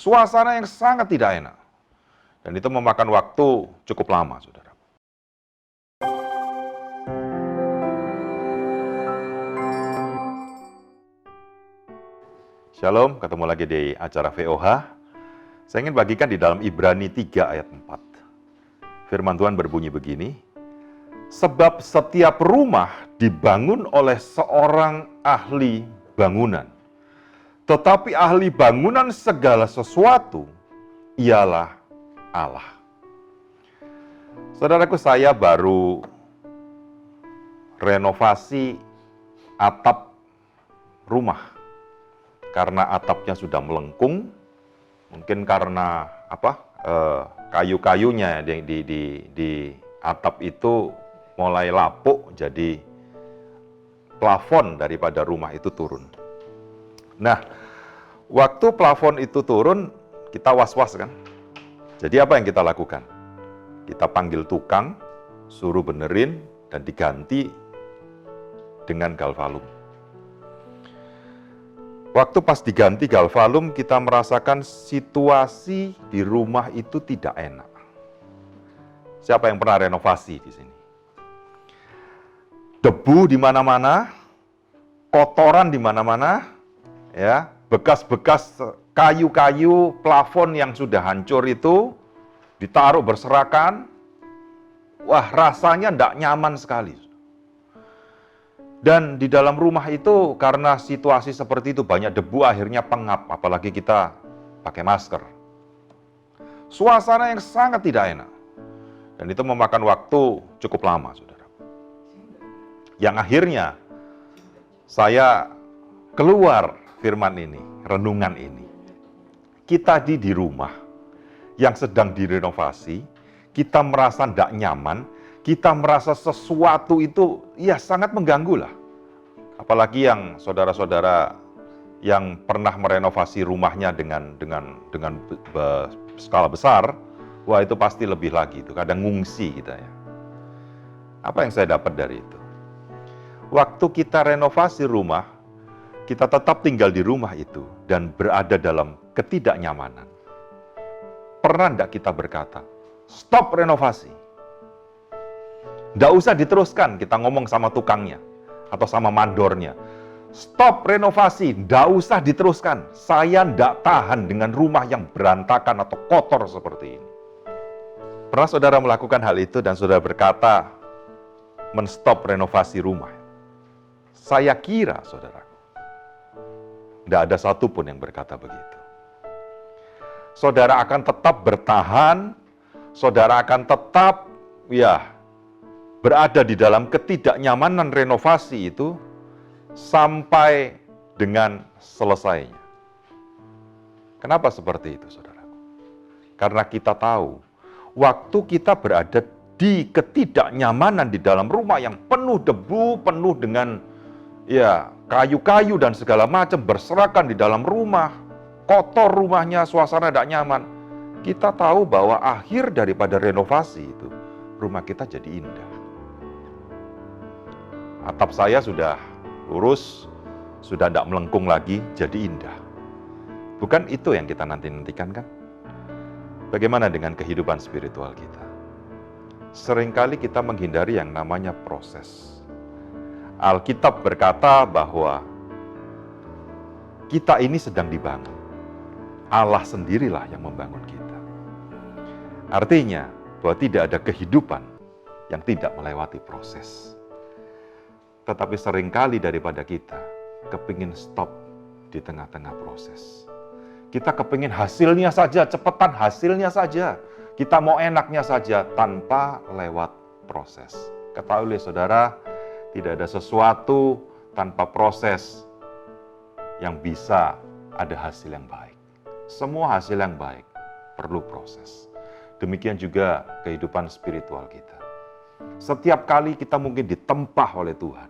Suasana yang sangat tidak enak. Dan itu memakan waktu cukup lama, saudara. Shalom, ketemu lagi di acara VOH. Saya ingin bagikan di dalam Ibrani 3 ayat 4. Firman Tuhan berbunyi begini, sebab setiap rumah dibangun oleh seorang ahli bangunan. Tetapi ahli bangunan segala sesuatu ialah Allah. Saudaraku, saya baru renovasi atap rumah. Karena atapnya sudah melengkung, mungkin karena kayu-kayunya di atap itu mulai lapuk, jadi plafon daripada rumah itu turun. Nah, waktu plafon itu turun, kita was-was kan? Jadi apa yang kita lakukan? Kita panggil tukang, suruh benerin, dan diganti dengan galvalum. Waktu pas diganti galvalum, kita merasakan situasi di rumah itu tidak enak. Siapa yang pernah renovasi di sini? Debu di mana-mana, kotoran di mana-mana, ya, bekas-bekas kayu-kayu plafon yang sudah hancur itu ditaruh berserakan. Wah, rasanya tidak nyaman sekali. Dan di dalam rumah itu, karena situasi seperti itu, banyak debu, akhirnya pengap, apalagi kita pakai masker. Suasana yang sangat tidak enak. Dan itu memakan waktu cukup lama, saudara. Yang akhirnya, saya keluar firman ini, renungan ini. Kita di rumah yang sedang direnovasi, kita merasa tidak nyaman, kita merasa sesuatu itu ya sangat mengganggu lah. Apalagi yang saudara-saudara yang pernah merenovasi rumahnya dengan skala besar, wah itu pasti lebih lagi itu, kadang ngungsi kita ya. Apa yang saya dapat dari itu? Waktu kita renovasi rumah, kita tetap tinggal di rumah itu dan berada dalam ketidaknyamanan. Pernah enggak kita berkata, stop renovasi? Nggak usah diteruskan, kita ngomong sama tukangnya atau sama mandornya. Stop renovasi, nggak usah diteruskan. Saya nggak tahan dengan rumah yang berantakan atau kotor seperti ini. Pernah saudara melakukan hal itu dan saudara berkata, men-stop renovasi rumah? Saya kira, saudaraku, nggak ada satupun yang berkata begitu. Saudara akan tetap bertahan, saudara akan tetap, berada di dalam ketidaknyamanan renovasi itu sampai dengan selesainya. Kenapa seperti itu, saudaraku? Karena kita tahu, waktu kita berada di ketidaknyamanan di dalam rumah yang penuh debu, penuh dengan kayu-kayu dan segala macam berserakan di dalam rumah, kotor rumahnya, suasana tidak nyaman. Kita tahu bahwa akhir daripada renovasi itu, rumah kita jadi indah. Atap saya sudah lurus, sudah tidak melengkung lagi, jadi indah. Bukan itu yang kita nantikan kan? Bagaimana dengan kehidupan spiritual kita? Seringkali kita menghindari yang namanya proses. Alkitab berkata bahwa kita ini sedang dibangun. Allah sendirilah yang membangun kita. Artinya bahwa tidak ada kehidupan yang tidak melewati proses. Tetapi seringkali daripada kita kepingin stop di tengah-tengah proses. Kita kepingin hasilnya saja, cepetan hasilnya saja. Kita mau enaknya saja tanpa lewat proses. Ketahuilah saudara, tidak ada sesuatu tanpa proses yang bisa ada hasil yang baik. Semua hasil yang baik perlu proses. Demikian juga kehidupan spiritual kita. Setiap kali kita mungkin ditempah oleh Tuhan.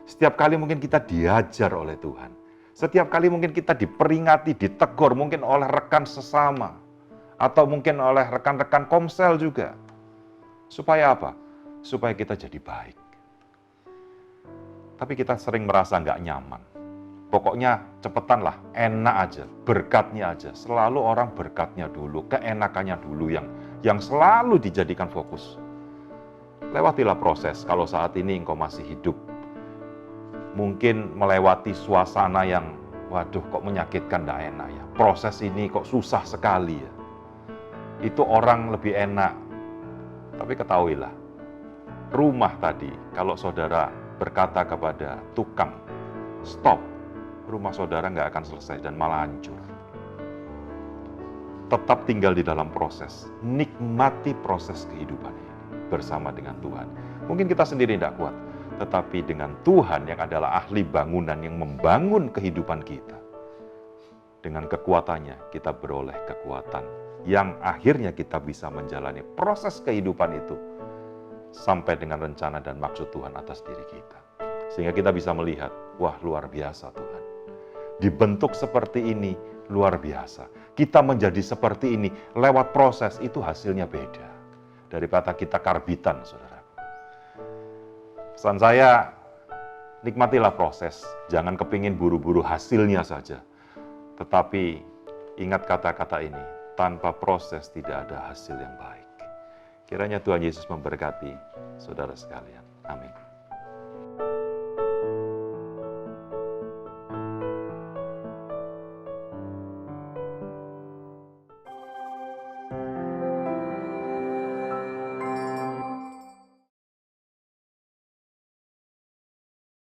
Setiap kali mungkin kita diajar oleh Tuhan. Setiap kali mungkin kita diperingati, ditegur mungkin oleh rekan sesama. Atau mungkin oleh rekan-rekan komsel juga. Supaya apa? Supaya kita jadi baik. Tapi kita sering merasa nggak nyaman. pokoknya cepetan lah, enak aja, berkatnya aja. Selalu orang berkatnya dulu, keenakannya dulu yang selalu dijadikan fokus. Lewatilah proses, kalau saat ini engkau masih hidup. Mungkin melewati suasana yang, waduh kok menyakitkan, tidak enak ya. Proses ini kok susah sekali ya. Itu orang lebih enak. Tapi ketahuilah, rumah tadi, kalau saudara berkata kepada tukang, stop, rumah saudara nggak akan selesai dan malah hancur. Tetap tinggal di dalam proses, nikmati proses kehidupan ini bersama dengan Tuhan. Mungkin kita sendiri tidak kuat, tetapi dengan Tuhan yang adalah ahli bangunan yang membangun kehidupan kita. Dengan kekuatannya kita beroleh kekuatan yang akhirnya kita bisa menjalani proses kehidupan itu sampai dengan rencana dan maksud Tuhan atas diri kita. Sehingga kita bisa melihat, wah luar biasa Tuhan. Dibentuk seperti ini luar biasa. Kita menjadi seperti ini lewat proses itu hasilnya beda daripada kita karbitan, saudara. Pesan saya, nikmatilah proses. Jangan kepingin buru-buru hasilnya saja. Tetapi ingat kata-kata ini, tanpa proses tidak ada hasil yang baik. Kiranya Tuhan Yesus memberkati saudara sekalian. Amin.